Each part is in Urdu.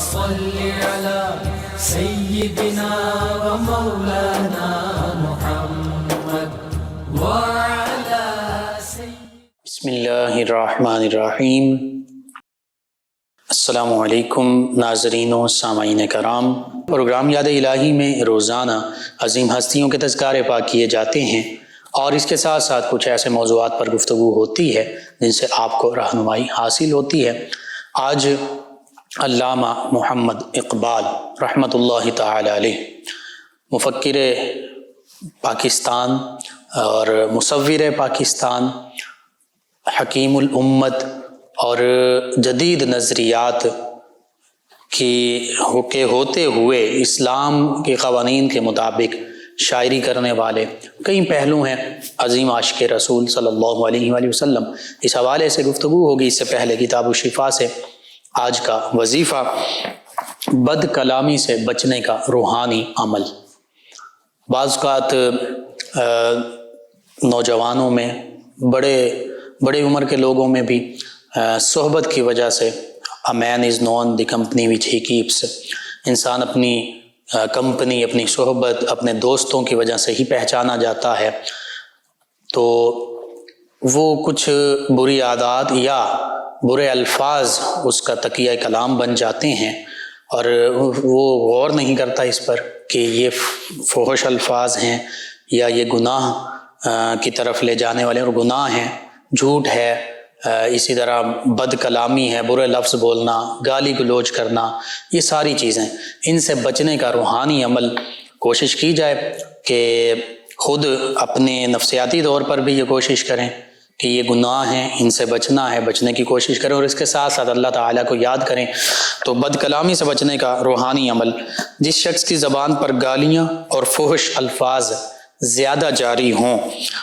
صل على سيدنا ومولانا محمد وعلى بسم اللہ الرحمن الرحیم۔ السلام علیکم ناظرین و سامعین کرام، پروگرام یاد الہی میں روزانہ عظیم ہستیوں کے تذکارے پاک کیے جاتے ہیں اور اس کے ساتھ ساتھ کچھ ایسے موضوعات پر گفتگو ہوتی ہے جن سے آپ کو رہنمائی حاصل ہوتی ہے۔ آج علامہ محمد اقبال رحمۃ اللہ تعالی علیہ، مفکر پاکستان اور مصور پاکستان، حکیم الامت اور جدید نظریات کے ہوتے ہوئے اسلام کے قوانین کے مطابق شاعری کرنے والے کئی پہلو ہیں۔ عظیم عاشق رسول صلی اللہ علیہ وآلہ وسلم، اس حوالے سے گفتگو ہوگی۔ اس سے پہلے کتاب الشفا سے آج کا وظیفہ، بد کلامی سے بچنے کا روحانی عمل۔ بعض اوقات نوجوانوں میں، بڑے عمر کے لوگوں میں بھی صحبت کی وجہ سے a man is known the company which he keeps، انسان اپنی کمپنی، اپنی صحبت، اپنے دوستوں کی وجہ سے ہی پہچانا جاتا ہے۔ تو وہ کچھ بری عادات یا برے الفاظ اس کا تکیہ کلام بن جاتے ہیں اور وہ غور نہیں کرتا اس پر کہ یہ فحش الفاظ ہیں یا یہ گناہ کی طرف لے جانے والے، اور گناہ ہیں، جھوٹ ہے، اسی طرح بد کلامی ہے، برے لفظ بولنا، گالی گلوچ کرنا، یہ ساری چیزیں، ان سے بچنے کا روحانی عمل کوشش کی جائے کہ خود اپنے نفسیاتی طور پر بھی یہ کوشش کریں کہ یہ گناہ ہیں، ان سے بچنا ہے، بچنے کی کوشش کریں، اور اس کے ساتھ ساتھ اللہ تعالیٰ کو یاد کریں۔ تو بد کلامی سے بچنے کا روحانی عمل، جس شخص کی زبان پر گالیاں اور فحش الفاظ زیادہ جاری ہوں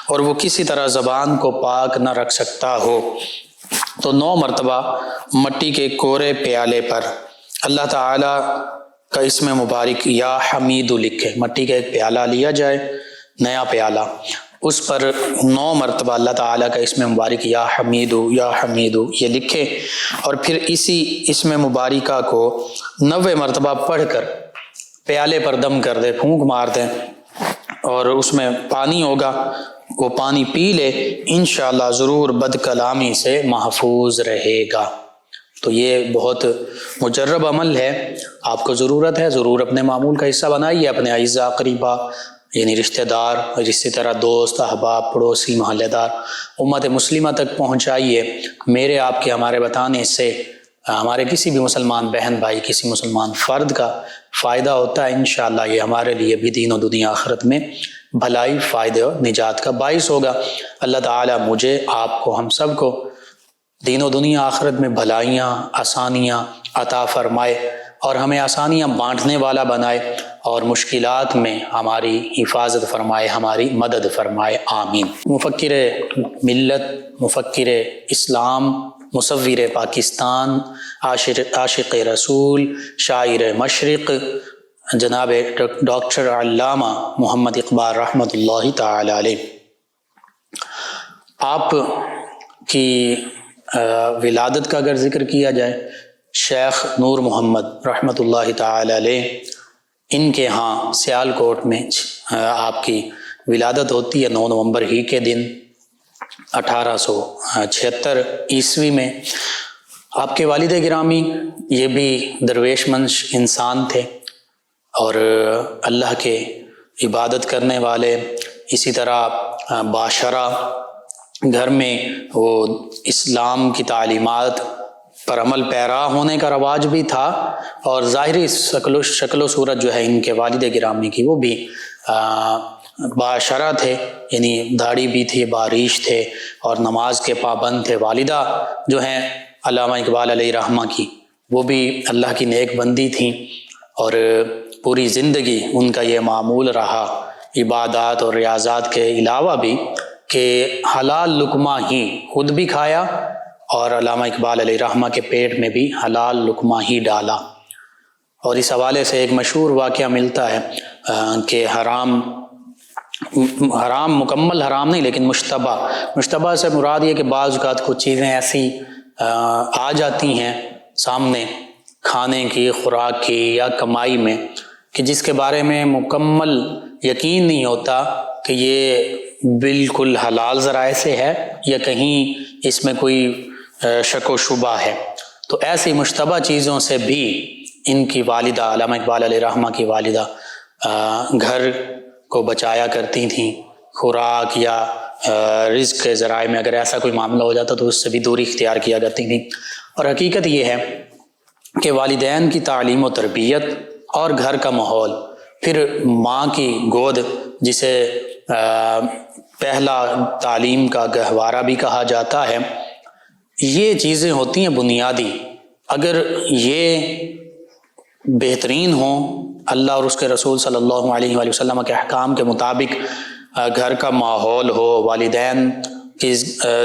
اور وہ کسی طرح زبان کو پاک نہ رکھ سکتا ہو، تو 9 مرتبہ مٹی کے کورے پیالے پر اللہ تعالیٰ کا اسم مبارک یا حمید لکھے۔ مٹی کا ایک پیالہ لیا جائے، نیا پیالہ، اس پر 9 مرتبہ اللہ تعالیٰ کا اسم مبارک یا حمیدو یہ لکھے، اور پھر اسی اسم مبارکہ کو 90 مرتبہ پڑھ کر پیالے پر دم کر دے، پھونک مار دیں، اور اس میں پانی ہوگا، وہ پانی پی لے، انشاءاللہ ضرور بد کلامی سے محفوظ رہے گا۔ تو یہ بہت مجرب عمل ہے، آپ کو ضرورت ہے، ضرور اپنے معمول کا حصہ بنائیے، اپنے اعزاء قریبہ یعنی رشتہ دار، اسی طرح دوست، احباب، پڑوسی، محلے دار، امت مسلمہ تک پہنچائیے۔ میرے آپ کے، ہمارے بتانے سے ہمارے کسی بھی مسلمان بہن بھائی، کسی مسلمان فرد کا فائدہ ہوتا ہے، انشاءاللہ یہ ہمارے لیے بھی دین و دنیا آخرت میں بھلائی، فائدے اور نجات کا باعث ہوگا۔ اللہ تعالیٰ مجھے، آپ کو، ہم سب کو دین و دنیا آخرت میں بھلائیاں، آسانیاں عطا فرمائے اور ہمیں آسانیاں بانٹنے والا بنائے اور مشکلات میں ہماری حفاظت فرمائے، ہماری مدد فرمائے، آمین۔ مفکر ملت، مفکر اسلام، مصور پاکستان، عاشق رسول، شاعر مشرق، جناب ڈاکٹر علامہ محمد اقبال رحمۃ اللہ تعالی علیہ، آپ کی ولادت کا اگر ذکر کیا جائے، شیخ نور محمد رحمۃ اللہ تعالی علیہ، ان کے ہاں سیالکوٹ میں آپ کی ولادت ہوتی ہے 9 نومبر ہی کے دن 1876 عیسوی میں۔ آپ کے والد گرامی یہ بھی درویش منش انسان تھے اور اللہ کے عبادت کرنے والے، اسی طرح باشرہ، گھر میں وہ اسلام کی تعلیمات پر عمل پیرا ہونے کا رواج بھی تھا، اور ظاہری شکل و صورت جو ہے ان کے والد گرامی کی، وہ بھی باشرہ تھے، یعنی داڑھی بھی تھی، باریش تھے اور نماز کے پابند تھے۔ والدہ جو ہیں علامہ اقبال علیہ رحمہ کی، وہ بھی اللہ کی نیک بندی تھیں، اور پوری زندگی ان کا یہ معمول رہا، عبادات اور ریاضات کے علاوہ بھی، کہ حلال لقمہ ہی خود بھی کھایا اور علامہ اقبال علیہ رحمہ کے پیٹ میں بھی حلال لقمہ ہی ڈالا۔ اور اس حوالے سے ایک مشہور واقعہ ملتا ہے کہ حرام مکمل حرام نہیں لیکن مشتبہ سے مراد یہ کہ بعض اوقات کچھ چیزیں ایسی آ جاتی ہیں سامنے، کھانے کی، خوراک کی یا کمائی میں کہ جس کے بارے میں مکمل یقین نہیں ہوتا کہ یہ بالکل حلال ذرائع سے ہے یا کہیں اس میں کوئی شک و شبہ ہے، تو ایسی مشتبہ چیزوں سے بھی ان کی والدہ علامہ اقبال علیہ رحمہ کی والدہ گھر کو بچایا کرتی تھیں، خوراک یا رزق کے ذرائع میں اگر ایسا کوئی معاملہ ہو جاتا تو اس سے بھی دوری اختیار کیا کرتی تھیں۔ اور حقیقت یہ ہے کہ والدین کی تعلیم و تربیت اور گھر کا ماحول، پھر ماں کی گود جسے پہلا تعلیم کا گہوارہ بھی کہا جاتا ہے، یہ چیزیں ہوتی ہیں بنیادی۔ اگر یہ بہترین ہوں، اللہ اور اس کے رسول صلی اللہ علیہ وآلہ وسلم کے احکام کے مطابق گھر کا ماحول ہو، والدین کی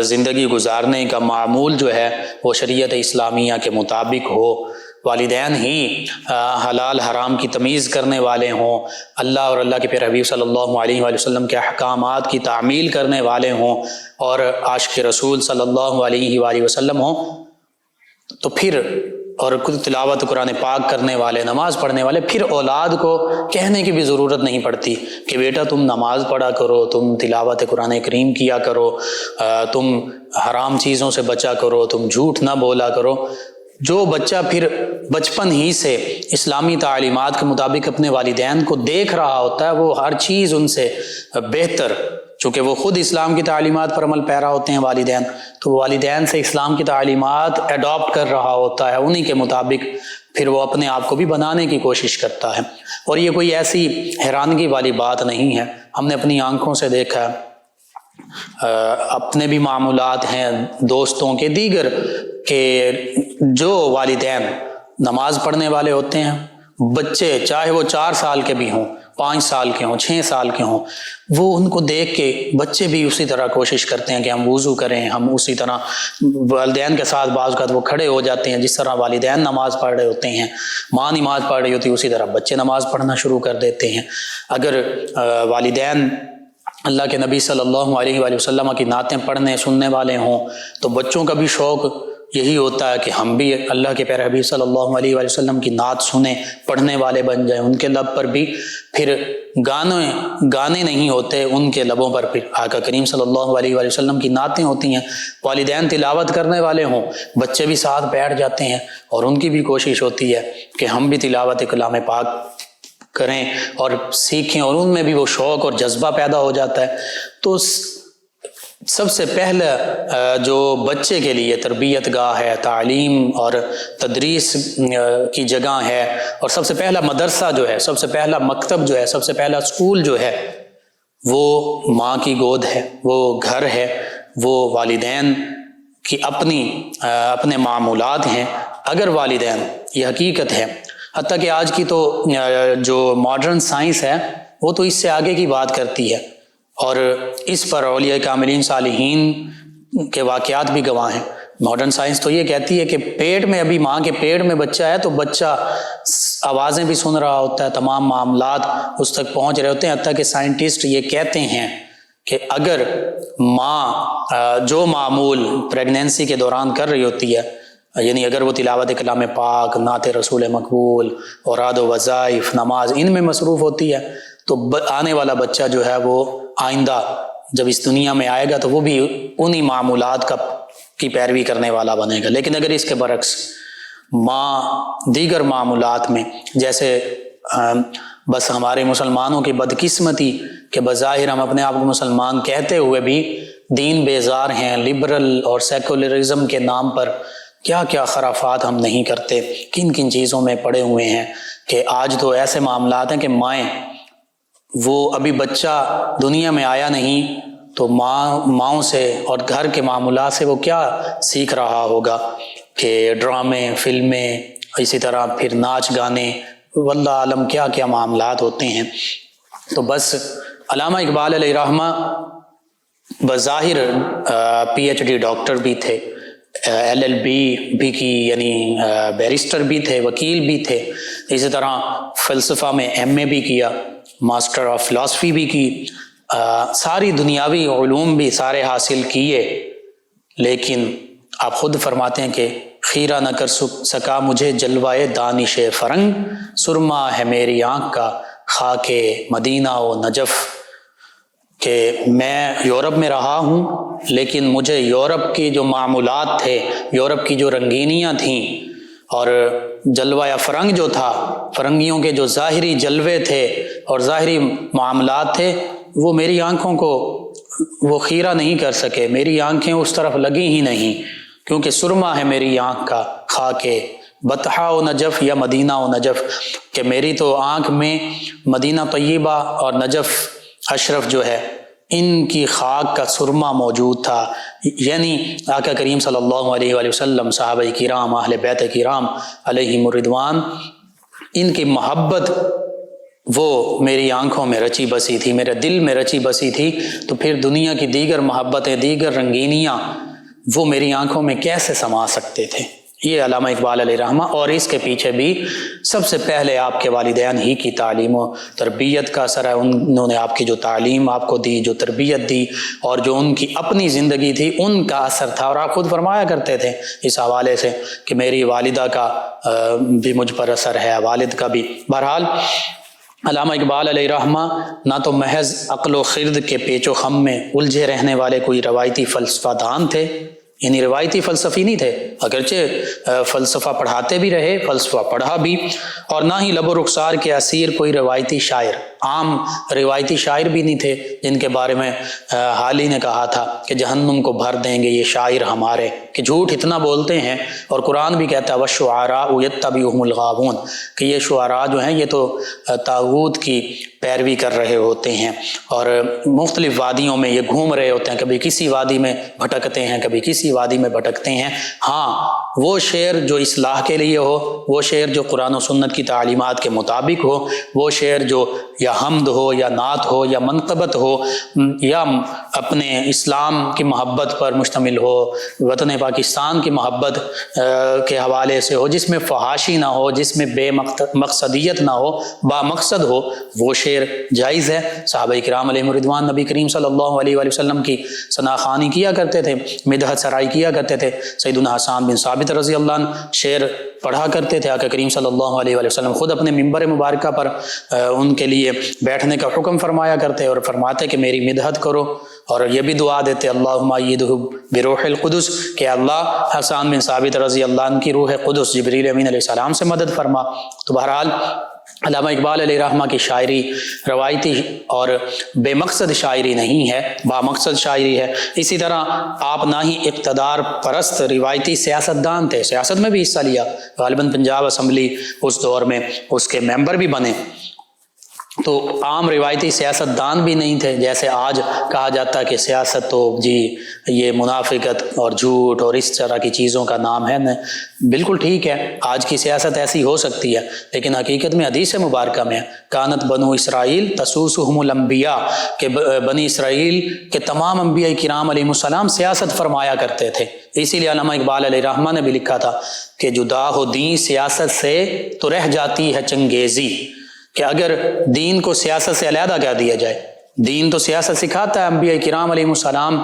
زندگی گزارنے کا معمول جو ہے وہ شریعت اسلامیہ کے مطابق ہو، والدین ہی حلال حرام کی تمیز کرنے والے ہوں، اللہ اور اللہ کے پیارے حبیب صلی اللہ علیہ وآلہ وسلم کے احکامات کی تعمیل کرنے والے ہوں اور عاشق رسول صلی اللہ علیہ وآلہ وسلم ہوں، تو پھر اور خود تلاوت قرآن پاک کرنے والے، نماز پڑھنے والے، پھر اولاد کو کہنے کی بھی ضرورت نہیں پڑتی کہ بیٹا تم نماز پڑھا کرو، تم تلاوت قرآن کریم کیا کرو، تم حرام چیزوں سے بچا کرو، تم جھوٹ نہ بولا کرو۔ جو بچہ پھر بچپن ہی سے اسلامی تعلیمات کے مطابق اپنے والدین کو دیکھ رہا ہوتا ہے، وہ ہر چیز ان سے بہتر، چونکہ وہ خود اسلام کی تعلیمات پر عمل پیرا ہوتے ہیں والدین، تو والدین سے اسلام کی تعلیمات اڈاپٹ کر رہا ہوتا ہے، انہی کے مطابق پھر وہ اپنے آپ کو بھی بنانے کی کوشش کرتا ہے۔ اور یہ کوئی ایسی حیرانگی والی بات نہیں ہے، ہم نے اپنی آنکھوں سے دیکھا ہے، اپنے بھی معاملات ہیں دوستوں کے دیگر کہ جو والدین نماز پڑھنے والے ہوتے ہیں، بچے چاہے وہ 4 سال کے بھی ہوں، 5 سال کے ہوں، 6 سال کے ہوں، وہ ان کو دیکھ کے بچے بھی اسی طرح کوشش کرتے ہیں کہ ہم وضو کریں، ہم اسی طرح والدین کے ساتھ بعض اوقات وہ کھڑے ہو جاتے ہیں، جس طرح والدین نماز پڑھ رہے ہوتے ہیں، ماں نماز پڑھ رہی ہوتی ہے، اسی طرح بچے نماز پڑھنا شروع کر دیتے ہیں۔ اگر والدین اللہ کے نبی صلی اللہ علیہ وآلہ وسلم کی نعتیں پڑھنے سننے والے ہوں تو بچوں کا بھی شوق یہی ہوتا ہے کہ ہم بھی اللہ کے پیارے حبیب صلی اللہ علیہ وآلہ وسلم کی نعت سنیں، پڑھنے والے بن جائیں۔ ان کے لب پر بھی پھر گانے نہیں ہوتے، ان کے لبوں پر پھر آقا کریم صلی اللہ علیہ وآلہ وسلم کی نعتیں ہوتی ہیں۔ والدین تلاوت کرنے والے ہوں، بچے بھی ساتھ بیٹھ جاتے ہیں اور ان کی بھی کوشش ہوتی ہے کہ ہم بھی تلاوت کلام پاک کریں اور سیکھیں، اور ان میں بھی وہ شوق اور جذبہ پیدا ہو جاتا ہے۔ تو سب سے پہلا جو بچے کے لیے تربیت گاہ ہے، تعلیم اور تدریس کی جگہ ہے، اور سب سے پہلا مدرسہ جو ہے، سب سے پہلا مکتب جو ہے، سب سے پہلا اسکول جو ہے، وہ ماں کی گود ہے، وہ گھر ہے، وہ والدین کی اپنے معمولات ہیں۔ اگر والدین، یہ حقیقت ہے، حتیٰ کہ آج کی تو جو ماڈرن سائنس ہے وہ تو اس سے آگے کی بات کرتی ہے، اور اس پر اولیاء کاملین صالحین کے واقعات بھی گواہ ہیں۔ ماڈرن سائنس تو یہ کہتی ہے کہ پیٹ میں، ابھی ماں کے پیٹ میں بچہ ہے تو بچہ آوازیں بھی سن رہا ہوتا ہے، تمام معاملات اس تک پہنچ رہے ہوتے ہیں، حتیٰ کہ سائنٹسٹ یہ کہتے ہیں کہ اگر ماں جو معمول پریگنینسی کے دوران کر رہی ہوتی ہے، یعنی اگر وہ تلاوت کلام پاک، نعت رسول مقبول، اوراد و وظائف، نماز، ان میں مصروف ہوتی ہے، تو آنے والا بچہ جو ہے وہ آئندہ جب اس دنیا میں آئے گا تو وہ بھی انہی معمولات کی پیروی کرنے والا بنے گا۔ لیکن اگر اس کے برعکس ماں دیگر معمولات میں، جیسے بس ہمارے مسلمانوں کی بدقسمتی کہ بظاہر ہم اپنے آپ کو مسلمان کہتے ہوئے بھی دین بیزار ہیں، لبرل اور سیکولرزم کے نام پر کیا کیا خرافات ہم نہیں کرتے، کن کن چیزوں میں پڑے ہوئے ہیں کہ آج تو ایسے معاملات ہیں کہ مائیں، وہ ابھی بچہ دنیا میں آیا نہیں تو ماؤں سے اور گھر کے معاملات سے وہ کیا سیکھ رہا ہوگا کہ ڈرامے، فلمیں، اسی طرح پھر ناچ گانے، واللہ عالم کیا کیا معاملات ہوتے ہیں۔ تو بس علامہ اقبال علیہ رحمہ بظاہر پی ایچ ڈی ڈاکٹر بھی تھے، LLB بھی کی، یعنی بیرسٹر بھی تھے، وکیل بھی تھے، اسی طرح فلسفہ میں MA بھی کیا، ماسٹر آف فلاسفی بھی کی، ساری دنیاوی علوم بھی سارے حاصل کیے، لیکن آپ خود فرماتے ہیں کہ خیرہ نہ کر سکا مجھے جلوائے دانش فرنگ، سرما ہے میری آنکھ کا خاک مدینہ و نجف۔ کہ میں یورپ میں رہا ہوں لیکن مجھے یورپ کی جو معمولات تھے، یورپ کی جو رنگینیاں تھیں اور جلوہ فرنگ جو تھا، فرنگیوں کے جو ظاہری جلوے تھے اور ظاہری معاملات تھے، وہ میری آنکھوں کو وہ خیرہ نہیں کر سکے، میری آنکھیں اس طرف لگی ہی نہیں، کیونکہ سرما ہے میری آنکھ کا خاک بطحا و نجف یا مدینہ و نجف، کہ میری تو آنکھ میں مدینہ طیبہ اور نجف اشرف جو ہے ان کی خاک کا سرما موجود تھا۔ یعنی آقا کریم صلی اللہ علیہ وآلہ وسلم، صحابہ کرام، اہل بیت کرام علیہم الرضوان، ان کی محبت وہ میری آنکھوں میں رچی بسی تھی، میرے دل میں رچی بسی تھی، تو پھر دنیا کی دیگر محبتیں، دیگر رنگینیاں وہ میری آنکھوں میں کیسے سما سکتے تھے؟ یہ علامہ اقبال علیہ رحمہ، اور اس کے پیچھے بھی سب سے پہلے آپ کے والدین ہی کی تعلیم و تربیت کا اثر ہے۔ انہوں نے آپ کی جو تعلیم آپ کو دی، جو تربیت دی، اور جو ان کی اپنی زندگی تھی ان کا اثر تھا۔ اور آپ خود فرمایا کرتے تھے اس حوالے سے کہ میری والدہ کا بھی مجھ پر اثر ہے، والد کا بھی۔ بہرحال علامہ اقبال علیہ رحمہ نہ تو محض عقل و خرد کے پیچ و خم میں الجھے رہنے والے کوئی روایتی فلسفہ دان تھے، یعنی روایتی فلسفی نہیں تھے، اگرچہ فلسفہ پڑھاتے بھی رہے، فلسفہ پڑھا بھی، اور نہ ہی لب و رخسار کے اسیر کوئی روایتی شاعر، عام روایتی شاعر بھی نہیں تھے جن کے بارے میں حال ہی نے کہا تھا کہ جہنم کو بھر دیں گے یہ شاعر ہمارے، کہ جھوٹ اتنا بولتے ہیں، اور قرآن بھی کہتا ہے وَالشُّعَرَاءُ يَتَّبِعُهُمُ الْغَاوُونَ، کہ یہ شعراء جو ہیں یہ تو طاغوت کی پیروی کر رہے ہوتے ہیں اور مختلف وادیوں میں یہ گھوم رہے ہوتے ہیں، کبھی کسی وادی میں بھٹکتے ہیں، کبھی کسی وادی میں بھٹکتے ہیں۔ ہاں، وہ شعر جو اصلاح کے لیے ہو، وہ شعر جو قرآن و سنت کی تعلیمات کے مطابق ہو، وہ شعر جو یا حمد ہو یا نعت ہو یا منقبت ہو یا اپنے اسلام کی محبت پر مشتمل ہو، وطن پاکستان کی محبت کے حوالے سے ہو، جس میں فحاشی نہ ہو، جس میں بے مقصدیت نہ ہو، با مقصد ہو، وہ شعر جائز ہے۔ صحابہ کرام علیہم الرضوان نبی کریم صلی اللہ علیہ وآلہ وسلم کی ثناخوانی کیا کرتے تھے، مدحت سرائی کیا کرتے تھے۔ سیدنا حسان بن ثابت رضی اللہ عنہ شعر پڑھا کرتے تھے، آقا کریم صلی اللہ علیہ وآلہ وسلم خود اپنے ممبر مبارکہ پر ان کے لیے بیٹھنے کا حکم فرمایا کرتے اور فرماتے کہ میری مدحت کرو، اور یہ بھی دعا دیتے اللہم ایدہ بروح القدس، کہ اللہ حسان بن ثابت رضی اللہ عنہ کی روح قدس جبریل امین علیہ السلام سے مدد فرما۔ تو بہرحال علامہ اقبال علیہ رحمہ کی شاعری روایتی اور بے مقصد شاعری نہیں ہے، با مقصد شاعری ہے۔ اسی طرح آپ نہ ہی اقتدار پرست روایتی سیاستدان تھے، سیاست میں بھی حصہ لیا، غالباً پنجاب اسمبلی اس دور میں اس کے ممبر بھی بنے، تو عام روایتی سیاستدان بھی نہیں تھے جیسے آج کہا جاتا ہے کہ سیاست تو جی یہ منافقت اور جھوٹ اور اس طرح کی چیزوں کا نام ہے۔ بالکل ٹھیک ہے، آج کی سیاست ایسی ہو سکتی ہے، لیکن حقیقت میں حدیث مبارکہ میں کانت بنو اسرائیل تسوسہم الانبیاء، کہ بنی اسرائیل کے تمام انبیاء کرام علیہ السلام سیاست فرمایا کرتے تھے۔ اسی لیے علامہ اقبال علیہ رحمہ نے بھی لکھا تھا کہ جدا ہو دین سیاست سے تو رہ جاتی ہے چنگیزی، کہ اگر دین کو سیاست سے علیحدہ کر دیا جائے، دین تو سیاست سکھاتا ہے، انبیاء کرام علیہ السلام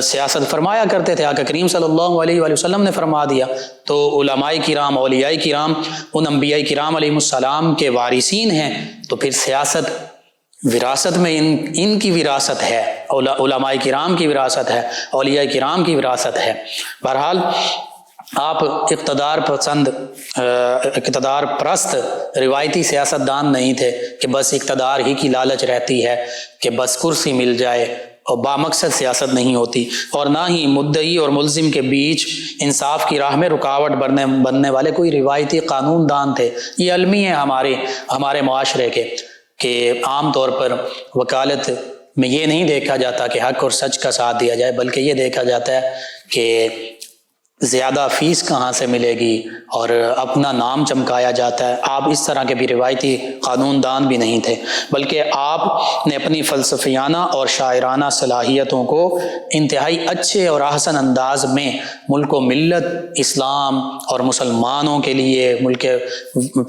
سیاست فرمایا کرتے تھے، آقا کریم صلی اللہ علیہ وآلہ وسلم نے فرما دیا، تو علماء کرام، اولیاء کرام ان انبیاء کرام علیہ السلام کے وارثین ہیں، تو پھر سیاست وراثت میں ان کی وراثت ہے، علماء کرام کی وراثت ہے، اولیاء کرام کی وراثت ہے۔ بہرحال آپ اقتدار پرست روایتی سیاستدان نہیں تھے کہ بس اقتدار ہی کی لالچ رہتی ہے کہ بس کرسی مل جائے، اور بامقصد سیاست نہیں ہوتی، اور نہ ہی مدعی اور ملزم کے بیچ انصاف کی راہ میں رکاوٹ بننے والے کوئی روایتی قانون دان تھے۔ یہ المی ہے ہمارے معاشرے کے کہ عام طور پر وکالت میں یہ نہیں دیکھا جاتا کہ حق اور سچ کا ساتھ دیا جائے، بلکہ یہ دیکھا جاتا ہے کہ زیادہ فیس کہاں سے ملے گی اور اپنا نام چمکایا جاتا ہے۔ آپ اس طرح کے بھی روایتی قانون دان بھی نہیں تھے، بلکہ آپ نے اپنی فلسفیانہ اور شاعرانہ صلاحیتوں کو انتہائی اچھے اور احسن انداز میں ملک و ملت، اسلام اور مسلمانوں کے لیے، ملک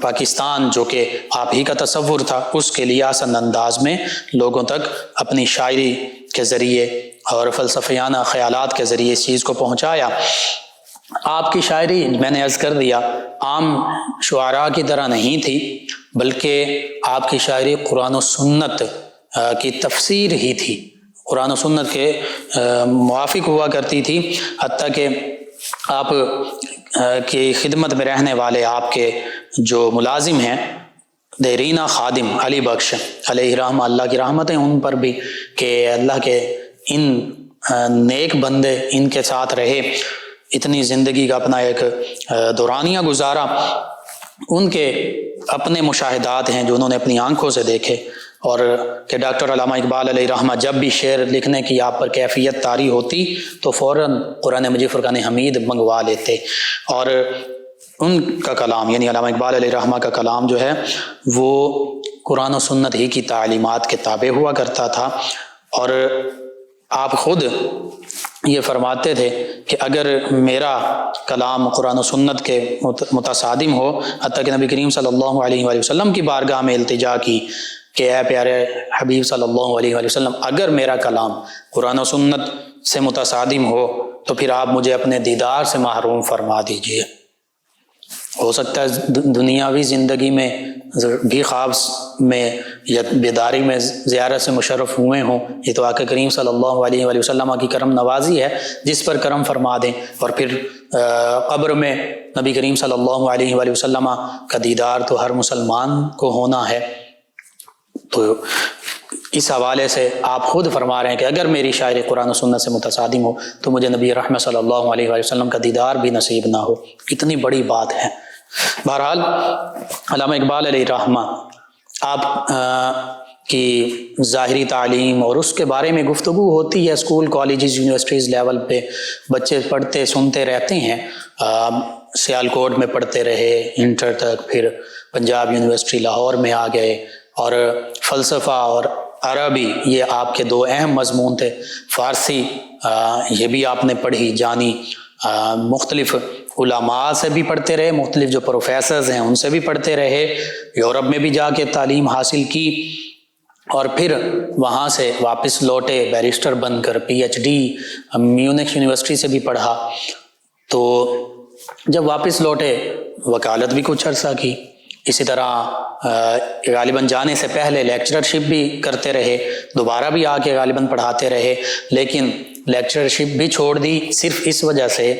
پاکستان جو کہ آپ ہی کا تصور تھا، اس کے لیے احسن انداز میں لوگوں تک اپنی شاعری کے ذریعے اور فلسفیانہ خیالات کے ذریعے اس چیز کو پہنچایا۔ آپ کی شاعری میں نے عرض کر دیا عام شعراء کی طرح نہیں تھی، بلکہ آپ کی شاعری قرآن و سنت کی تفسیر ہی تھی، قرآن و سنت کے موافق ہوا کرتی تھی۔ حتیٰ کہ آپ کی خدمت میں رہنے والے آپ کے جو ملازم ہیں دیرینہ خادم علی بخش علیہ رحمہ، اللہ کی رحمتیں ان پر بھی کہ اللہ کے ان نیک بندے ان کے ساتھ رہے، اتنی زندگی کا اپنا ایک دورانیہ گزارا، ان کے اپنے مشاہدات ہیں جو انہوں نے اپنی آنکھوں سے دیکھے، اور کہ ڈاکٹر علامہ اقبال علیہ رحمہ جب بھی شعر لکھنے کی آپ پر کیفیت طاری ہوتی تو فوراً قرآن مجید فرقان حمید منگوا لیتے، اور ان کا کلام یعنی علامہ اقبال علیہ رحمہ کا کلام جو ہے وہ قرآن و سنت ہی کی تعلیمات کے تابع ہوا کرتا تھا۔ اور آپ خود یہ فرماتے تھے کہ اگر میرا کلام قرآن و سنت کے متصادم ہو، حتیٰ کہ نبی کریم صلی اللہ علیہ وآلہ وسلم کی بارگاہ میں التجا کی کہ اے پیارے حبیب صلی اللہ علیہ وآلہ وسلم، اگر میرا کلام قرآن و سنت سے متصادم ہو تو پھر آپ مجھے اپنے دیدار سے محروم فرما دیجئے۔ ہو سکتا ہے دنیاوی زندگی میں بھی خواب میں یا بیداری میں زیارت سے مشرف ہوئے ہوں، یہ تو آقا کریم صلی اللہ علیہ وآلہ وسلم کی کرم نوازی ہے جس پر کرم فرما دیں، اور پھر قبر میں نبی کریم صلی اللہ علیہ وآلہ وسلم کا دیدار تو ہر مسلمان کو ہونا ہے۔ تو اس حوالے سے آپ خود فرما رہے ہیں کہ اگر میری شاعری قرآن و سنت سے متصادم ہو تو مجھے نبی رحمت صلی اللہ علیہ وآلہ وسلم کا دیدار بھی نصیب نہ ہو۔ کتنی بڑی بات ہے۔ بہرحال علامہ اقبال علیہ رحمہ آپ کی ظاہری تعلیم اور اس کے بارے میں گفتگو ہوتی ہے اسکول کالجز یونیورسٹیز لیول پہ، بچے پڑھتے سنتے رہتے ہیں۔ سیالکوٹ میں پڑھتے رہے انٹر تک، پھر پنجاب یونیورسٹی لاہور میں آ گئے، اور فلسفہ اور عربی یہ آپ کے دو اہم مضمون تھے۔ فارسی یہ بھی آپ نے پڑھی جانی، مختلف علماء سے بھی پڑھتے رہے، مختلف جو پروفیسرز ہیں ان سے بھی پڑھتے رہے، یورپ میں بھی جا کے تعلیم حاصل کی، اور پھر وہاں سے واپس لوٹے بیرسٹر بن کر P H D Munich university سے بھی پڑھا۔ تو جب واپس لوٹے وکالت بھی کچھ عرصہ کی، اسی طرح غالباً جانے سے پہلے لیکچررشپ بھی کرتے رہے، دوبارہ بھی آ کے غالباً پڑھاتے رہے، لیکن لیکچررشپ بھی چھوڑ دی صرف اس وجہ سے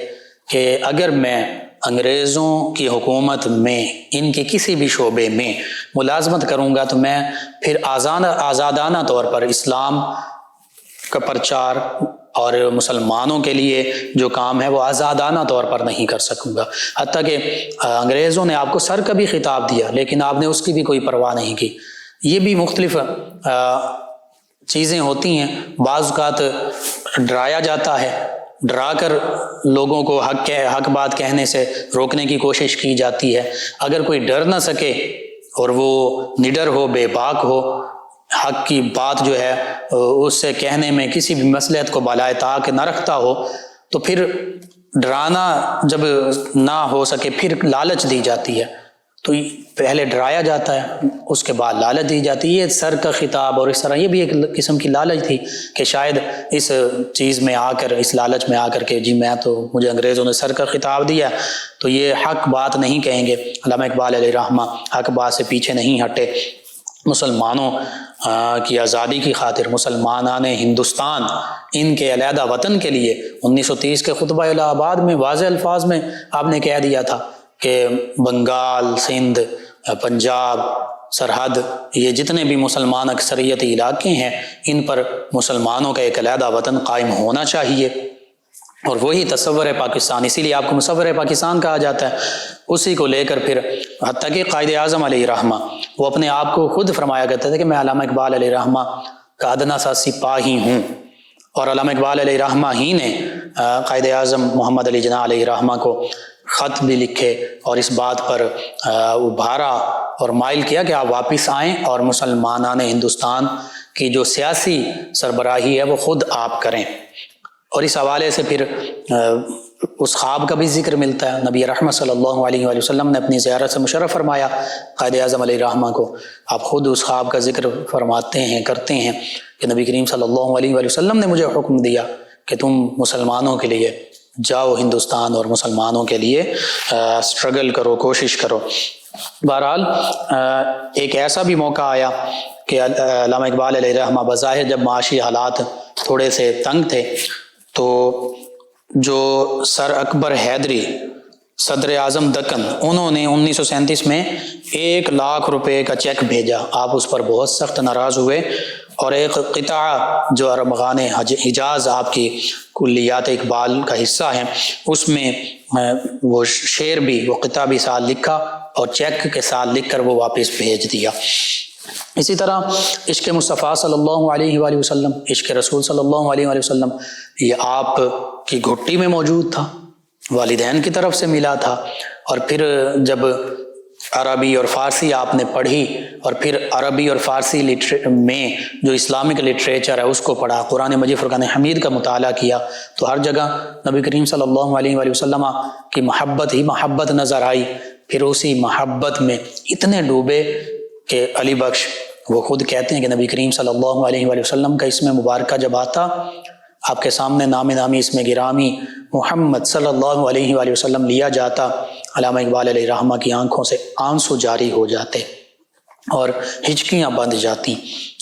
کہ اگر میں انگریزوں کی حکومت میں ان کے کسی بھی شعبے میں ملازمت کروں گا تو میں پھر آزادانہ طور پر اسلام کا پرچار اور مسلمانوں کے لیے جو کام ہے وہ آزادانہ طور پر نہیں کر سکوں گا۔ حتیٰ کہ انگریزوں نے آپ کو سر کا بھی خطاب دیا لیکن آپ نے اس کی بھی کوئی پرواہ نہیں کی۔ یہ بھی مختلف چیزیں ہوتی ہیں، بعض اوقات ڈرایا جاتا ہے، ڈرا کر لوگوں کو حق بات کہنے سے روکنے کی کوشش کی جاتی ہے۔ اگر کوئی ڈر نہ سکے اور وہ نڈر ہو، بے باک ہو، حق کی بات جو ہے اس سے کہنے میں کسی بھی مصلحت کو بالائے طاق نہ رکھتا ہو تو پھر ڈرانا جب نہ ہو سکے پھر لالچ دی جاتی ہے۔ تو پہلے ڈرایا جاتا ہے، اس کے بعد لالچ دی جاتی ہے۔ یہ سر کا خطاب اور اس طرح یہ بھی ایک قسم کی لالچ تھی کہ شاید اس چیز میں آ کر، اس لالچ میں آ کر کے جی میں تو مجھے انگریزوں نے سر کا خطاب دیا تو یہ حق بات نہیں کہیں گے۔ علامہ اقبال علیہ رحمہ حق بات سے پیچھے نہیں ہٹے۔ مسلمانوں کی آزادی کی خاطر، مسلمانان ہندوستان ان کے علیحدہ وطن کے لیے 1930 کے خطبہ الہ آباد میں واضح الفاظ میں آپ نے کہہ دیا تھا کہ بنگال، سندھ، پنجاب، سرحد، یہ جتنے بھی مسلمان اکثریتی علاقے ہیں ان پر مسلمانوں کا ایک علیحدہ وطن قائم ہونا چاہیے، اور وہی تصور پاکستان، اسی لیے آپ کو مصور پاکستان کہا جاتا ہے۔ اسی کو لے کر پھر حتیٰ کہ قائد اعظم علیہ رحمہ وہ اپنے آپ کو خود فرمایا کرتے تھے کہ میں علامہ اقبال علیہ رحمہ کا ادنا سا سپاہی ہوں، اور علامہ اقبال علیہ رحمہ ہی نے قائد اعظم محمد علی جناح علیہ رحمہ کو خط بھی لکھے اور اس بات پر ابھارا اور مائل کیا کہ آپ واپس آئیں اور مسلمانان ہندوستان کی جو سیاسی سربراہی ہے وہ خود آپ کریں۔ اور اس حوالے سے پھر اس خواب کا بھی ذکر ملتا ہے۔ نبی رحمت صلی اللہ علیہ وآلہ وسلم نے اپنی زیارت سے مشرف فرمایا قائد اعظم علیہ رحمہ کو۔ آپ خود اس خواب کا ذکر فرماتے ہیں، کرتے ہیں کہ نبی کریم صلی اللہ علیہ وآلہ وسلم نے مجھے حکم دیا کہ تم مسلمانوں کے لیے جاؤ ہندوستان اور مسلمانوں کے لیے اسٹرگل کرو، کوشش کرو۔ بہرحال ایک ایسا بھی موقع آیا کہ علامہ اقبال علیہ رحمہ بظاہر جب معاشی حالات تھوڑے سے تنگ تھے تو جو سر اکبر حیدری صدر اعظم دکن، انہوں نے 1937 میں 1,00,000 روپے کا چیک بھیجا۔ آپ اس پر بہت سخت ناراض ہوئے اور ایک قطعہ جو ارمغان حجاز آپ کی کلیات اقبال کا حصہ ہے، اس میں وہ شعر بھی، وہ قطعہ بھی ساتھ لکھا اور چیک کے ساتھ لکھ کر وہ واپس بھیج دیا۔ اسی طرح عشق مصطفیٰ صلی اللہ علیہ وآلہ وسلم، عشق رسول صلی اللہ علیہ وآلہ وسلم، یہ آپ کی گھٹی میں موجود تھا، والدین کی طرف سے ملا تھا، اور پھر جب عربی اور فارسی آپ نے پڑھی اور پھر عربی اور فارسی میں جو اسلامک لٹریچر ہے اس کو پڑھا، قرآن مجید فرقان حمید کا مطالعہ کیا، تو ہر جگہ نبی کریم صلی اللہ علیہ وآلہ وسلم کی محبت ہی محبت نظر آئی۔ پھر اسی محبت میں اتنے ڈوبے کہ علی بخش وہ خود کہتے ہیں کہ نبی کریم صلی اللہ علیہ وآلہ وسلم کا اسم مبارکہ جب آتا، آپ کے سامنے نام نامی اسم گرامی محمد صلی اللہ علیہ وآلہ وسلم لیا جاتا، علامہ اقبال علیہ رحمہ کی آنکھوں سے آنسو جاری ہو جاتے اور ہچکیاں بندھ جاتی۔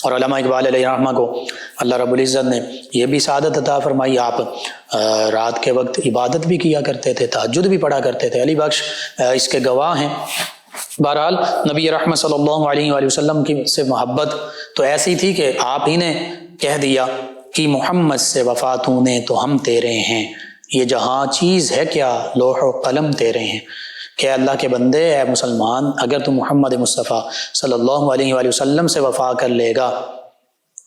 اور علامہ اقبال علیہ رحمہ کو اللہ رب العزت نے یہ بھی سعادت عطا فرمائی، آپ رات کے وقت عبادت بھی کیا کرتے تھے، تہجد بھی پڑھا کرتے تھے، علی بخش اس کے گواہ ہیں۔ بہرحال نبی رحمت صلی اللہ علیہ وآلہ وسلم کی سے محبت تو ایسی تھی کہ آپ ہی نے کہہ دیا کہ محمد سے وفا تو نے تو ہم تیرے ہیں، یہ جہاں چیز ہے کیا لوح و قلم تیرے ہیں، کہ اللہ کے بندے اے مسلمان، اگر تو محمد مصطفیٰ صلی اللہ علیہ وآلہ وسلم سے وفا کر لے گا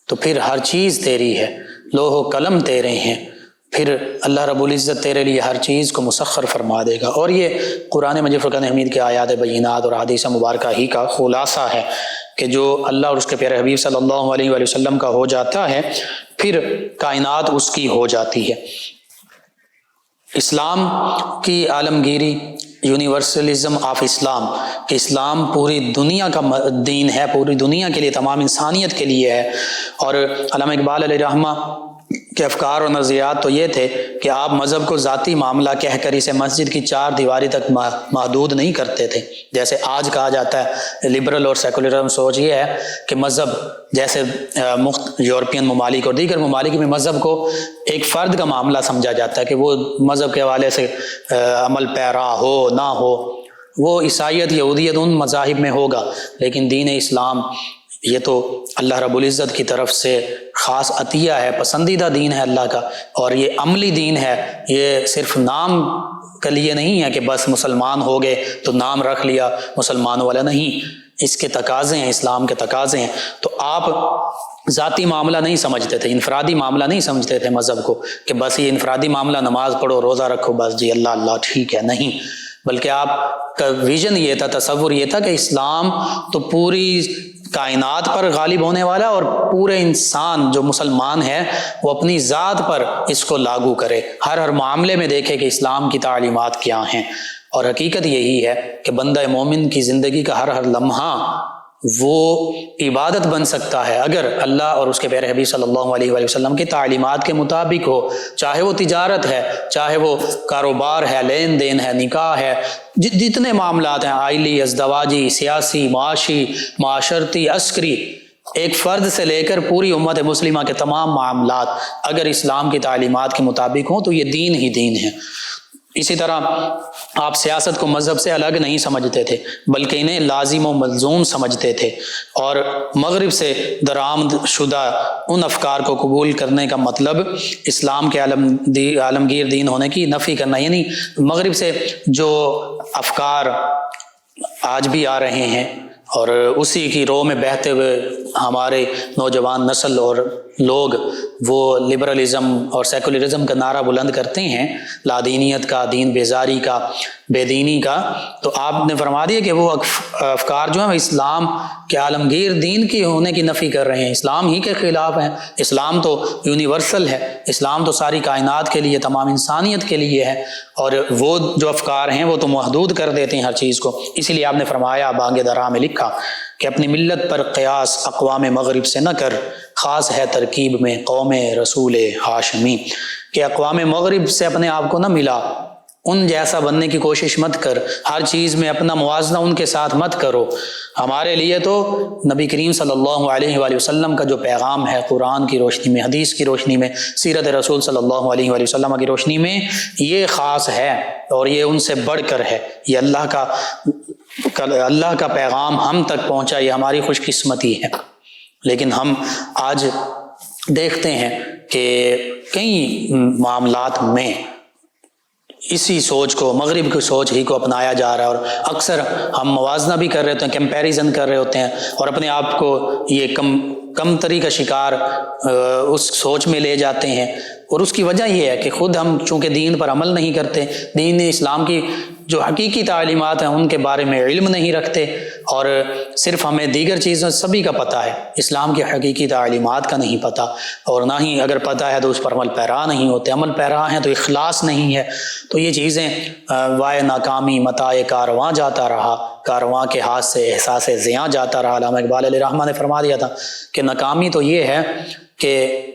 تو پھر ہر چیز تیری ہے، لوح و قلم تیرے ہیں، پھر اللہ رب العزت تیرے لیے ہر چیز کو مسخر فرما دے گا۔ اور یہ قرآن مجید فرقان حمید کے آیات بینات اور حدیث مبارکہ ہی کا خلاصہ ہے کہ جو اللہ اور اس کے پیارے حبیب صلی اللہ علیہ وآلہ وسلم کا ہو جاتا ہے پھر کائنات اس کی ہو جاتی ہے۔ اسلام کی عالمگیری، یونیورسلزم آف اسلام، کہ اسلام پوری دنیا کا دین ہے، پوری دنیا کے لیے، تمام انسانیت کے لیے ہے۔ اور علامہ اقبال علیہ رحمہ کے افکار اور نظریات تو یہ تھے کہ آپ مذہب کو ذاتی معاملہ کہہ کر اسے مسجد کی 4 دیواری تک محدود نہیں کرتے تھے، جیسے آج کہا جاتا ہے لبرل اور سیکولرزم سوچ یہ ہے کہ مذہب جیسے یورپین ممالک اور دیگر ممالک میں مذہب کو ایک فرد کا معاملہ سمجھا جاتا ہے کہ وہ مذہب کے حوالے سے عمل پیرا ہو نہ ہو، وہ عیسائیت یہودیت ان مذاہب میں ہوگا، لیکن دین اسلام یہ تو اللہ رب العزت کی طرف سے خاص عطیہ ہے، پسندیدہ دین ہے اللہ کا، اور یہ عملی دین ہے، یہ صرف نام کے لیے نہیں ہے کہ بس مسلمان ہو گئے تو نام رکھ لیا مسلمانوں والا، نہیں، اس کے تقاضے ہیں، اسلام کے تقاضے ہیں۔ تو آپ ذاتی معاملہ نہیں سمجھتے تھے، انفرادی معاملہ نہیں سمجھتے تھے مذہب کو کہ بس یہ انفرادی معاملہ، نماز پڑھو روزہ رکھو بس جی اللہ اللہ ٹھیک ہے، نہیں، بلکہ آپ کا ویژن یہ تھا، تصور یہ تھا کہ اسلام تو پوری کائنات پر غالب ہونے والا، اور پورے انسان جو مسلمان ہے وہ اپنی ذات پر اس کو لاگو کرے، ہر معاملے میں دیکھے کہ اسلام کی تعلیمات کیا ہیں۔ اور حقیقت یہی ہے کہ بندہ مومن کی زندگی کا ہر لمحہ وہ عبادت بن سکتا ہے اگر اللہ اور اس کے پیارے حبیب صلی اللہ علیہ وآلہ وسلم کی تعلیمات کے مطابق ہو، چاہے وہ تجارت ہے، چاہے وہ کاروبار ہے، لین دین ہے، نکاح ہے، جتنے معاملات ہیں، آئلی، ازدواجی، سیاسی، معاشی، معاشرتی، عسکری، ایک فرد سے لے کر پوری امت مسلمہ کے تمام معاملات اگر اسلام کی تعلیمات کے مطابق ہوں تو یہ دین ہی دین ہے۔ اسی طرح آپ سیاست کو مذہب سے الگ نہیں سمجھتے تھے بلکہ انہیں لازم و ملزوم سمجھتے تھے، اور مغرب سے درآمد شدہ ان افکار کو قبول کرنے کا مطلب اسلام کے عالمگیر دین ہونے کی نفی کرنا، یعنی مغرب سے جو افکار آج بھی آ رہے ہیں اور اسی کی رو میں بہتے ہوئے ہمارے نوجوان نسل اور لوگ وہ لبرلزم اور سیکولرزم کا نعرہ بلند کرتے ہیں، لادینیت کا، دین بیزاری کا، بے دینی کا، تو آپ نے فرما دیا کہ وہ افکار جو ہیں اسلام کے عالمگیر دین کی ہونے کی نفی کر رہے ہیں، اسلام ہی کے خلاف ہیں۔ اسلام تو یونیورسل ہے، اسلام تو ساری کائنات کے لیے، تمام انسانیت کے لیے ہے، اور وہ جو افکار ہیں وہ تو محدود کر دیتے ہیں ہر چیز کو۔ اسی لیے آپ نے فرمایا بانگ درا میں لکھا کہ اپنی ملت پر قیاس اقوام مغرب سے نہ کر، خاص ہے ترکیب میں قوم رسول ہاشمی، کہ اقوام مغرب سے اپنے آپ کو نہ ملا، ان جیسا بننے کی کوشش مت کر، ہر چیز میں اپنا موازنہ ان کے ساتھ مت کرو۔ ہمارے لیے تو نبی کریم صلی اللہ علیہ وآلہ وسلم کا جو پیغام ہے، قرآن کی روشنی میں، حدیث کی روشنی میں، سیرت رسول صلی اللہ علیہ وآلہ وسلم کی روشنی میں، یہ خاص ہے اور یہ ان سے بڑھ کر ہے۔ یہ اللہ کا پیغام ہم تک پہنچا، یہ ہماری خوش قسمتی ہے۔ لیکن ہم آج دیکھتے ہیں کہ کئی معاملات میں اسی سوچ کو، مغرب کی سوچ ہی کو اپنایا جا رہا ہے، اور اکثر ہم موازنہ بھی کر رہے ہوتے ہیں، کمپیریزن کر رہے ہوتے ہیں، اور اپنے آپ کو یہ کمتری کا شکار اس سوچ میں لے جاتے ہیں۔ اور اس کی وجہ یہ ہے کہ خود ہم چونکہ دین پر عمل نہیں کرتے، دین اسلام کی جو حقیقی تعلیمات ہیں ان کے بارے میں علم نہیں رکھتے، اور صرف ہمیں دیگر چیزوں سبھی کا پتہ ہے، اسلام کی حقیقی تعلیمات کا نہیں پتہ، اور نہ ہی اگر پتہ ہے تو اس پر عمل پیرا نہیں ہوتے، عمل پیرا ہیں تو اخلاص نہیں ہے۔ تو یہ چیزیں وائے ناکامی متاع کارواں جاتا رہا، کارواں کے ہاتھ سے احساس زیاں جاتا رہا۔ علامہ اقبال علیہ رحمہ نے فرما دیا تھا کہ ناکامی تو یہ ہے کہ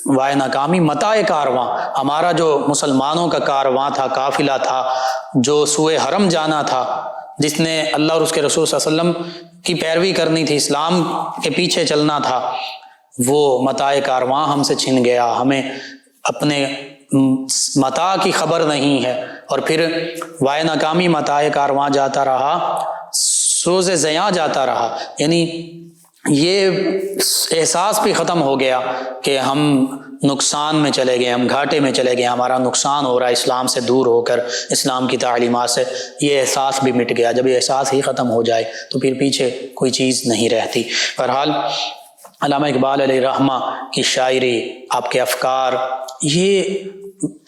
وائے ناکامی متاع کارواں، ہمارا جو مسلمانوں کا کارواں تھا، قافلہ تھا، جو سوئے حرم جانا تھا، جس نے اللہ اور اس کے رسول صلی اللہ علیہ وسلم کی پیروی کرنی تھی، اسلام کے پیچھے چلنا تھا، وہ متاع کارواں ہم سے چھن گیا، ہمیں اپنے متاع کی خبر نہیں ہے، اور پھر وائے ناکامی متاع کارواں جاتا رہا، سوز زیاں جاتا رہا، یعنی یہ احساس بھی ختم ہو گیا کہ ہم نقصان میں چلے گئے، ہم گھاٹے میں چلے گئے، ہمارا نقصان ہو رہا ہے اسلام سے دور ہو کر، اسلام کی تعلیمات سے۔ یہ احساس بھی مٹ گیا۔ جب یہ احساس ہی ختم ہو جائے تو پھر پیچھے کوئی چیز نہیں رہتی۔ بہرحال علامہ اقبال علیہ رحمہ کی شاعری، آپ کے افکار، یہ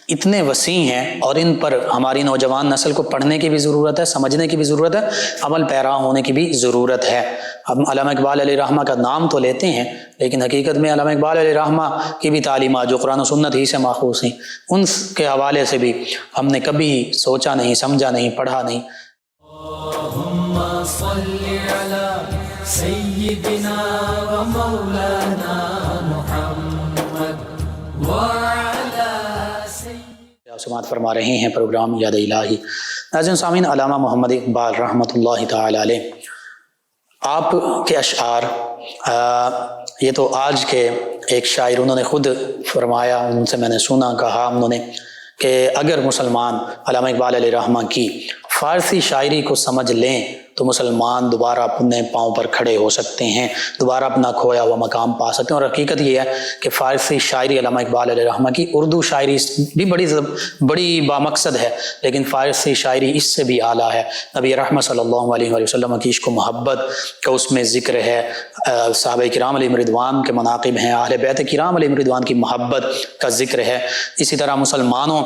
اتنے وسیع ہیں، اور ان پر ہماری نوجوان نسل کو پڑھنے کی بھی ضرورت ہے، سمجھنے کی بھی ضرورت ہے، عمل پیرا ہونے کی بھی ضرورت ہے۔ ہم علامہ اقبال علیہ رحمہ کا نام تو لیتے ہیں، لیکن حقیقت میں علامہ اقبال علیہ رحمہ کی بھی تعلیمات جو قرآن و سنت ہی سے ماخوذ ہیں، ان کے حوالے سے بھی ہم نے کبھی سوچا نہیں، سمجھا نہیں، پڑھا نہیں۔ اللہم صلی علی سیدنا و مولانا محمد وعلی سماعت فرما رہے ہیں پروگرام یاد الہی۔ ناظرین سامعین، علامہ محمد اقبال رحمۃ اللہ تعالی علیہ، آپ کے اشعار، یہ تو آج کے ایک شاعر انہوں نے خود فرمایا، ان سے میں نے سنا، کہا انہوں نے کہ اگر مسلمان علامہ اقبال علیہ رحمہ کی فارسی شاعری کو سمجھ لیں تو مسلمان دوبارہ اپنے پاؤں پر کھڑے ہو سکتے ہیں، دوبارہ اپنا کھویا ہوا مقام پا سکتے ہیں۔ اور حقیقت یہ ہے کہ فارسی شاعری علامہ اقبال علیہ رحمہ کی، اردو شاعری بھی بڑی بامقصد ہے، لیکن فارسی شاعری اس سے بھی اعلیٰ ہے۔ نبی رحمت صلی اللہ علیہ وآلہ وسلم کی عشق و محبت کا اس میں ذکر ہے، صحابہ کرام علیہم رضوان کے مناقب ہیں، اہل بیت کرام علیہم رضوان کی محبت کا ذکر ہے، اسی طرح مسلمانوں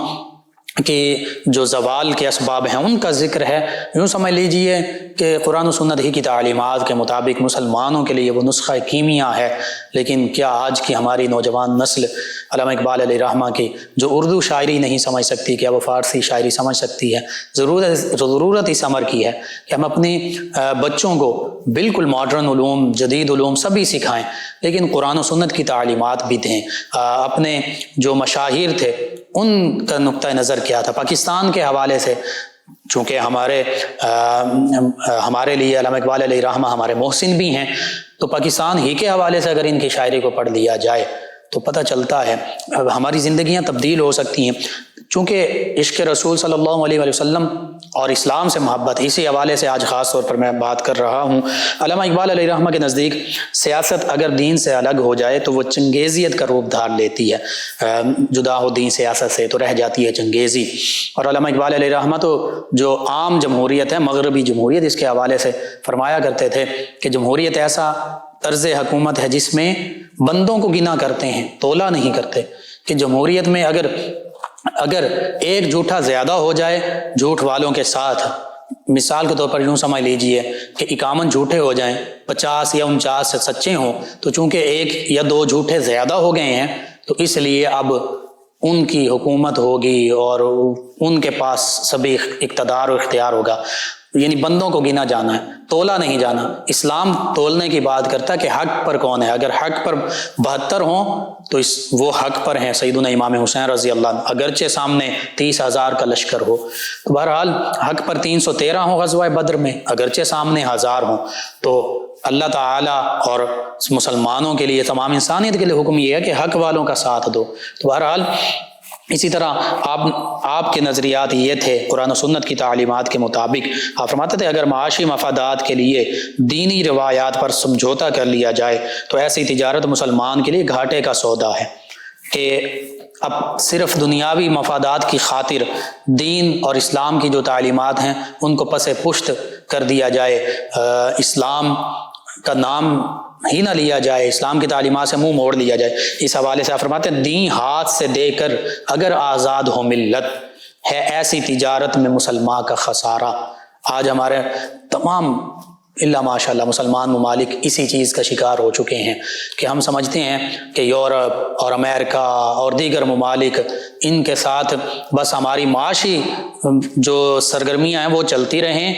کہ جو زوال کے اسباب ہیں ان کا ذکر ہے۔ یوں سمجھ لیجئے کہ قرآن و سنت ہی کی تعلیمات کے مطابق مسلمانوں کے لیے وہ نسخہ کیمیا ہے، لیکن کیا آج کی ہماری نوجوان نسل علامہ اقبال علیہ رحمہ کی جو اردو شاعری نہیں سمجھ سکتی، کیا وہ فارسی شاعری سمجھ سکتی ہے؟ ضرورت اس امر کی ہے کہ ہم اپنے بچوں کو بالکل ماڈرن علوم، جدید علوم سبھی سکھائیں، لیکن قرآن و سنت کی تعلیمات بھی دیں۔ اپنے جو مشاہیر تھے ان کا نقطہ نظر کیا تھا؟ پاکستان کے حوالے سے، چونکہ ہمارے لیے علامہ اقبال علیہ رحمہ ہمارے محسن بھی ہیں، تو پاکستان ہی کے حوالے سے اگر ان کی شاعری کو پڑھ لیا جائے تو پتہ چلتا ہے ہماری زندگیاں تبدیل ہو سکتی ہیں۔ چونکہ عشق رسول صلی اللہ علیہ وسلم اور اسلام سے محبت، اسی حوالے سے آج خاص طور پر میں بات کر رہا ہوں۔ علامہ اقبال علیہ رحمہ کے نزدیک سیاست اگر دین سے الگ ہو جائے تو وہ چنگیزیت کا روپ دھار لیتی ہے، جدا ہو دین سیاست سے تو رہ جاتی ہے چنگیزی۔ اور علامہ اقبال علیہ رحمہ تو جو عام جمہوریت ہے، مغربی جمہوریت، اس کے حوالے سے فرمایا کرتے تھے کہ جمہوریت ایسا طرز حکومت ہے جس میں بندوں کو گنا کرتے ہیں، تولا نہیں کرتے، کہ جمہوریت میں اگر ایک جھوٹا زیادہ ہو جائے جھوٹ والوں کے ساتھ، مثال کے طور پر یوں سمجھ لیجئے کہ 51 جھوٹے ہو جائیں، 50 یا 49 سے سچے ہوں، تو چونکہ ایک یا دو جھوٹے زیادہ ہو گئے ہیں تو اس لیے اب ان کی حکومت ہوگی اور ان کے پاس سبھی اقتدار و اختیار ہوگا۔ یعنی بندوں کو گنا جانا ہے، تولا نہیں جانا۔ اسلام تولنے کی بات کرتا ہے کہ حق پر کون ہے، اگر حق پر 72 ہوں تو وہ حق پر ہیں سیدنا امام حسین رضی اللہ عنہ، اگرچہ سامنے 30,000 کا لشکر ہو، تو بہرحال حق پر 313 ہوں غزوہ بدر میں، اگرچہ سامنے 1000 ہوں، تو اللہ تعالیٰ اور مسلمانوں کے لیے، تمام انسانیت کے لیے حکم یہ ہے کہ حق والوں کا ساتھ دو۔ تو بہرحال اسی طرح آپ کے نظریات یہ تھے قرآن و سنت کی تعلیمات کے مطابق، آپ فرماتے تھے اگر معاشی مفادات کے لیے دینی روایات پر سمجھوتا کر لیا جائے تو ایسی تجارت مسلمان کے لیے گھاٹے کا سودا ہے، کہ اب صرف دنیاوی مفادات کی خاطر دین اور اسلام کی جو تعلیمات ہیں ان کو پس پشت کر دیا جائے، اسلام کا نام ہی نہ لیا جائے، اسلام کی تعلیمات سے منہ موڑ لیا جائے۔ اس حوالے سے آپ فرماتے ہیں دین ہاتھ سے دے کر اگر آزاد ہو ملت، ہے ایسی تجارت میں مسلمان کا خسارہ۔ آج ہمارے تمام اللہ ماشاء اللہ مسلمان ممالک اسی چیز کا شکار ہو چکے ہیں کہ ہم سمجھتے ہیں کہ یورپ اور امریکہ اور دیگر ممالک ان کے ساتھ بس ہماری معاشی جو سرگرمیاں ہیں وہ چلتی رہیں،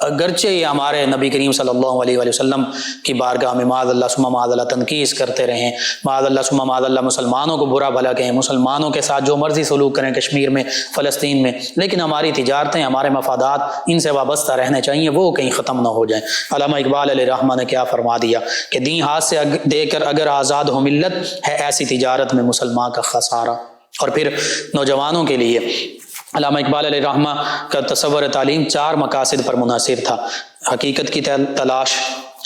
اگرچہ یہ ہمارے نبی کریم صلی اللہ علیہ وآلہ وسلم کی بارگاہ میں معاذ اللہ ثم معاذ اللہ تنقیص کرتے رہیں، معاذ اللہ ثم معاذ اللہ مسلمانوں کو برا بھلا کہیں، مسلمانوں کے ساتھ جو مرضی سلوک کریں کشمیر میں، فلسطین میں، لیکن ہماری تجارتیں، ہمارے مفادات ان سے وابستہ رہنے چاہیے، وہ کہیں ختم نہ ہو جائیں۔ علامہ اقبال علیہ رحمہ نے کیا فرما دیا کہ دین ہاتھ سے دے کر اگر آزاد ہو ملت، ہے ایسی تجارت میں مسلمان کا خسارہ۔ اور پھر نوجوانوں کے لیے علامہ اقبال علیہ رحمہ کا تصور تعلیم 4 مقاصد پر منحصر تھا: حقیقت کی تلاش،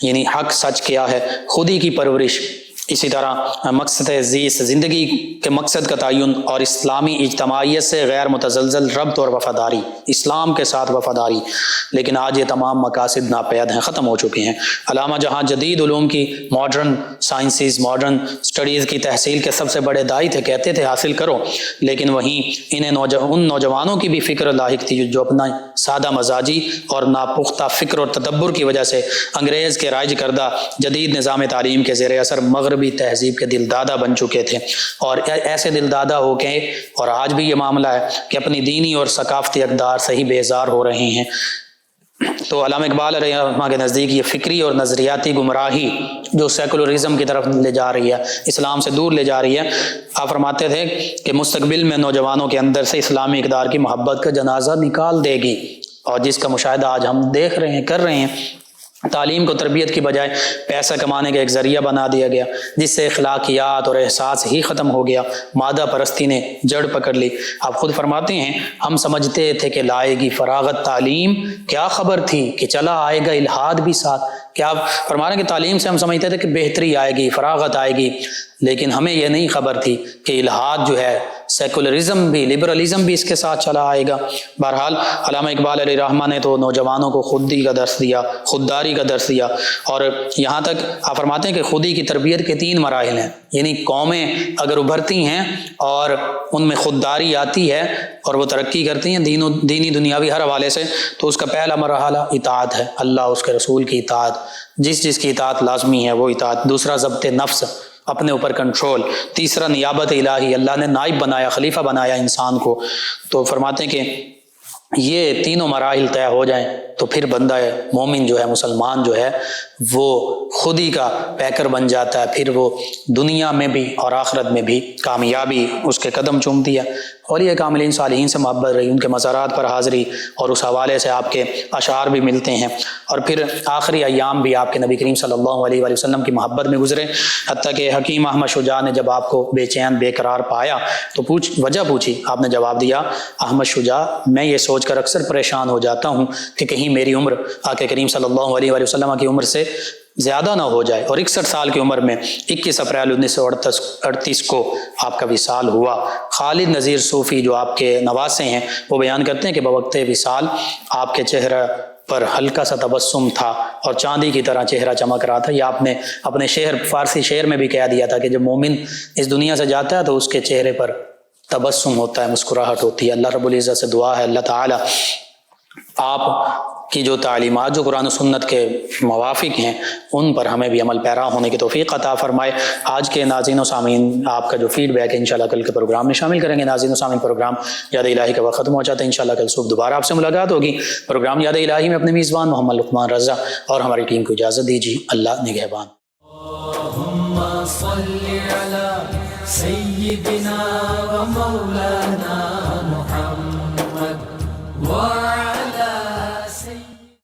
یعنی حق سچ کیا ہے، خودی کی پرورش، اسی طرح مقصد زیست، زندگی کے مقصد کا تعین، اور اسلامی اجتماعیت سے غیر متزلزل ربط اور وفاداری، اسلام کے ساتھ وفاداری۔ لیکن آج یہ تمام مقاصد ناپید ہیں، ختم ہو چکے ہیں۔ علامہ جہاں جدید علوم کی، ماڈرن سائنسز، ماڈرن سٹڈیز کی تحصیل کے سب سے بڑے داعی تھے، کہتے تھے حاصل کرو، لیکن وہیں انہیں ان نوجوانوں کی بھی فکر لاحق تھی جو اپنا سادہ مزاجی اور ناپختہ فکر اور تدبر کی وجہ سے انگریز کے رائج کردہ جدید نظام تعلیم کے زیر اثر مغربی تہذیب کے دل دادہ بن چکے تھے، اور ایسے دل دادہ ہو کے، اور آج بھی یہ معاملہ ہے کہ اپنی دینی اور ثقافتی اقدار سے ہی بیزار ہو رہے ہیں۔ تو علامہ اقبال علیہ رحمہ کے نزدیک یہ فکری اور نظریاتی گمراہی جو سیکولرزم کی طرف لے جا رہی ہے، اسلام سے دور لے جا رہی ہے، آپ فرماتے تھے کہ مستقبل میں نوجوانوں کے اندر سے اسلامی اقدار کی محبت کا جنازہ نکال دے گی، اور جس کا مشاہدہ آج ہم دیکھ رہے ہیں، کر رہے ہیں۔ تعلیم کو تربیت کی بجائے پیسہ کمانے کا ایک ذریعہ بنا دیا گیا، جس سے اخلاقیات اور احساس ہی ختم ہو گیا، مادہ پرستی نے جڑ پکڑ لی۔ آپ خود فرماتے ہیں ہم سمجھتے تھے کہ لائے گی فراغت تعلیم، کیا خبر تھی کہ چلا آئے گا الحاد بھی ساتھ۔ کیا آپ فرما رہے ہیں کہ تعلیم سے ہم سمجھتے تھے کہ بہتری آئے گی، فراغت آئے گی، لیکن ہمیں یہ نہیں خبر تھی کہ الحاد جو ہے، سیکولرزم بھی، لبرلزم بھی اس کے ساتھ چلا آئے گا۔ بہرحال علامہ اقبال علیہ رحمہ نے تو نوجوانوں کو خودی کا درس دیا، خودداری کا درس دیا، اور یہاں تک آپ فرماتے ہیں کہ خودی کی تربیت کے 3 مراحل ہیں، یعنی قومیں اگر ابھرتی ہیں اور ان میں خودداری آتی ہے اور وہ ترقی کرتی ہیں دینی دنیاوی ہر حوالے سے، تو اس کا پہلا مرحلہ اطاعت ہے، اللہ اس کے رسول کی اطاعت، جس کی اطاعت لازمی ہے وہ اطاعت۔ دوسرا ضبط نفس، اپنے اوپر کنٹرول۔ تیسرا نیابت الہی، اللہ نے نائب بنایا، خلیفہ بنایا انسان کو۔ تو فرماتے ہیں کہ یہ تینوں مراحل طے ہو جائیں تو پھر بندہ مومن جو ہے، مسلمان جو ہے، وہ خودی کا پیکر بن جاتا ہے، پھر وہ دنیا میں بھی اور آخرت میں بھی کامیابی اس کے قدم چومتی ہے۔ اور یہ کاملین صالحین سے محبت رہی، ان کے مزارات پر حاضری، اور اس حوالے سے آپ کے اشعار بھی ملتے ہیں، اور پھر آخری ایام بھی آپ کے نبی کریم صلی اللہ علیہ وآلہ وسلم کی محبت میں گزرے، حتیٰ کہ حکیم احمد شجاع نے جب آپ کو بے چین بے قرار پایا تو وجہ پوچھی، آپ نے جواب دیا، احمد شجاع میں یہ سوچ کر اکثر پریشان ہو جاتا ہوں کہ کہیں میری عمر آقا کریم صلی اللہ علیہ وآلہ وسلم کی عمر سے زیادہ نہ ہو جائے، اور 61 سال کی عمر میں 21 اپریل 1938 کو آپ کا وصال ہوا۔ خالد نذیر صوفی جو آپ کے نواسے ہیں وہ بیان کرتے ہیں کہ بوقت وصال آپ کے چہرہ پر ہلکا سا تبسم تھا اور چاندی کی طرح چہرہ چمک رہا تھا۔ یہ آپ نے اپنے فارسی شعر میں بھی کہہ دیا تھا کہ جب مومن اس دنیا سے جاتا ہے تو اس کے چہرے پر تبسم ہوتا ہے، مسکراہٹ ہوتی ہے۔ اللہ رب العزت سے دعا ہے اللہ تعالی آپ کی جو تعلیمات جو قرآن و سنت کے موافق ہیں ان پر ہمیں بھی عمل پیرا ہونے کی توفیق عطا فرمائے۔ آج کے ناظرین و سامعین آپ کا جو فیڈ بیک ہے انشاءاللہ کل کے پروگرام میں شامل کریں گے۔ ناظرین و سامعین پروگرام یاد الہی کا وقت ختم ہو جاتا ہے، انشاءاللہ کل صبح دوبارہ آپ سے ملاقات ہوگی۔ پروگرام یاد الہی میں اپنے میزبان محمد لقمان رضا اور ہماری ٹیم کو اجازت دیجیے۔ اللہ نگہبان۔ اللهم صل على سيدنا ومولانا